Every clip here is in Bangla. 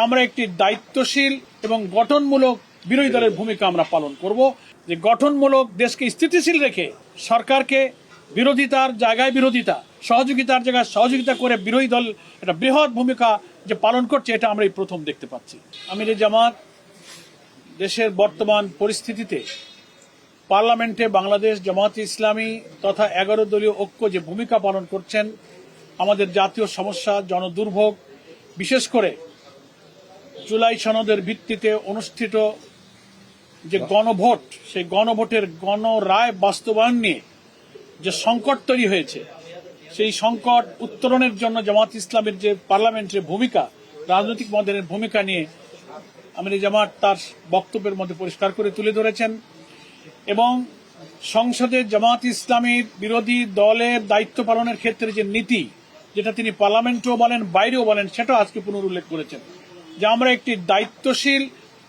আমরা একটি দায়িত্বশীল এবং গঠনমূলক বিরোধী দলের ভূমিকা আমরা পালন করব। যে গঠনমূলক দেশকে স্থিতিশীল রেখে সরকারকে বিরোধিতার জায়গায় বিরোধিতা, সহযোগিতার জায়গায় সহযোগিতা করে বিরোধী দল একটা বৃহৎ ভূমিকা যে পালন করছে, এটা আমরা এই প্রথম দেখতে পাচ্ছি। আমিরে জামাত দেশের বর্তমান পরিস্থিতিতে পার্লামেন্টে বাংলাদেশ জামায়াতে ইসলামী তথা 11 দলীয় ঐক্য যে ভূমিকা পালন করছেন, আমাদের জাতীয় সমস্যা জনদুর্ভোগ, বিশেষ করে জুলাই সনদের ভিত্তিতে অনুষ্ঠিত যে গণভোট, সেই গণভোটের গণরায় বাস্তবায়ন নিয়ে যে সংকট তৈরি হয়েছে, সেই সংকট উত্তরণের জন্য জামাত ইসলামের যে পার্লামেন্টের ভূমিকা, রাজনৈতিক মডেলের ভূমিকা নিয়ে আমিরে জামাত তার বক্তব্যের মধ্যে পরিষ্কার করে তুলে ধরেছেন। এবং সংসদে জামাত ইসলামীর বিরোধী দলের দায়িত্ব পালনের ক্ষেত্রে যে নীতি, যেটা তিনি পার্লামেন্টেও বলেন বাইরেও বলেন, সেটাও আজকে পুনরুল্লেখ করেছেন যে আমরা একটি দায়িত্বশীল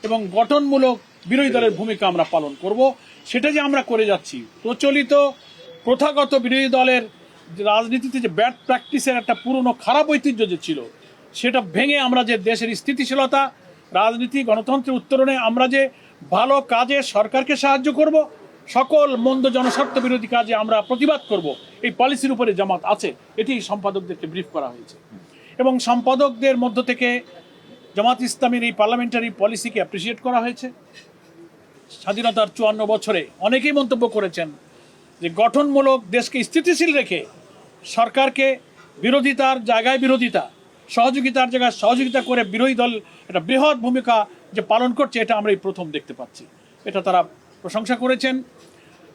এবং গঠনমূলক বিরোধী দলের ভূমিকা আমরা পালন করব। সেটা যে আমরা করে যাচ্ছি, প্রচলিত প্রথাগত বিরোধী দলের রাজনীতিতে যে ব্যাড প্র্যাকটিসের একটা পুরনো খারাপ ঐতিহ্য যে ছিল, সেটা ভেঙে আমরা যে দেশের স্থিতিশীলতা, রাজনীতি, গণতন্ত্রের উত্তরণে আমরা যে ভালো কাজে সরকারকে সাহায্য করব, সকল মন্দ জনস্বার্থ বিরোধী কাজে আমরা প্রতিবাদ করব, এই পলিসির উপরে জামাত আছে। এটি সম্পাদকদেরকে ব্রিফ করা হয়েছে এবং সম্পাদকদের মধ্য থেকে জামাত ইসলামের এই পার্লামেন্টারি পলিসিকে অ্যাপ্রিসিয়েট করা হয়েছে। স্বাধীনতার 54 বছরে অনেকেই মন্তব্য করেছেন যে গঠনমূলক দেশকে স্থিতিশীল রেখে সরকারকে বিরোধিতার জায়গায় বিরোধিতা, সহযোগিতার জায়গায় সহযোগিতা করে বিরোধী দল একটা বৃহৎ ভূমিকা যে পালন করছে, এটা আমরা এই প্রথম দেখতে পাচ্ছি। এটা তারা প্রশংসা করেছেন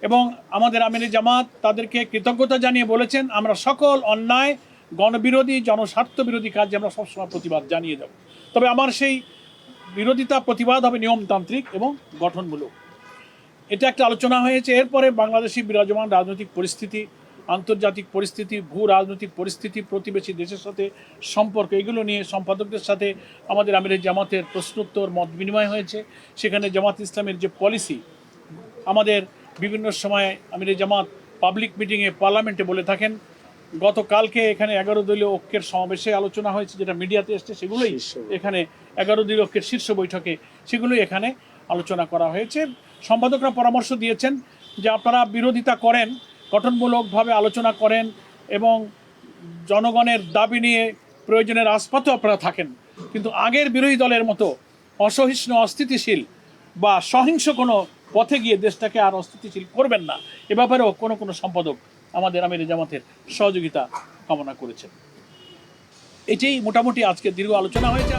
এবং আমাদের আমিরে জামাত তাদেরকে কৃতজ্ঞতা জানিয়ে বলেছেন, আমরা সকল অন্যায়, গণবিরোধী, জনস্বার্থ বিরোধী কাজে আমরা সবসময় প্রতিবাদ জানিয়ে যাব। তবে আমার সেই বিরোধিতা প্রতিবাদ হবে নিয়মতান্ত্রিক এবং গঠনমূলক। এটা একটা আলোচনা হয়েছে। এরপরে বাংলাদেশি বিরাজমান রাজনৈতিক পরিস্থিতি, আন্তর্জাতিক পরিস্থিতি, ভূ রাজনৈতিক পরিস্থিতি, প্রতিবেশী দেশের সাথে সম্পর্ক, এগুলো নিয়ে সম্পাদকদের সাথে আমাদের আমিরে জামাতের প্রশ্নোত্তর মত বিনিময় হয়েছে। সেখানে জামাত ইসলামের যে পলিসি, আমাদের বিভিন্ন সময় আমিরে জামাত পাবলিক মিটিংয়ে পার্লামেন্টে বলে থাকেন, গতকালকে এখানে 11 দলীয় ঐক্যের সমাবেশে আলোচনা হয়েছে, যেটা মিডিয়াতে এসছে, সেগুলোই এখানে 11 দলীয় ঐক্যের শীর্ষ বৈঠকে সেগুলোই এখানে আলোচনা করা হয়েছে। সম্পাদকরা পরামর্শ দিয়েছেন যে আপনারা বিরোধিতা করেন, গঠনমূলকভাবে আলোচনা করেন এবং জনগণের দাবি নিয়ে প্রয়োজনের আস্পাতও আপনারা থাকেন, কিন্তু আগের বিরোধী দলের মতো অসহিষ্ণু, অস্থিতিশীল বা সহিংস কোনো পথে গিয়ে দেশটাকে আর অস্থিতিশীল করবেন না। এ ব্যাপারেও কোনো সম্পাদক আমাদের আমিরে জামাতের সহযোগিতা কামনা করেছেন। এটাই মোটামুটি আজকে দীর্ঘ আলোচনা হয়েছে।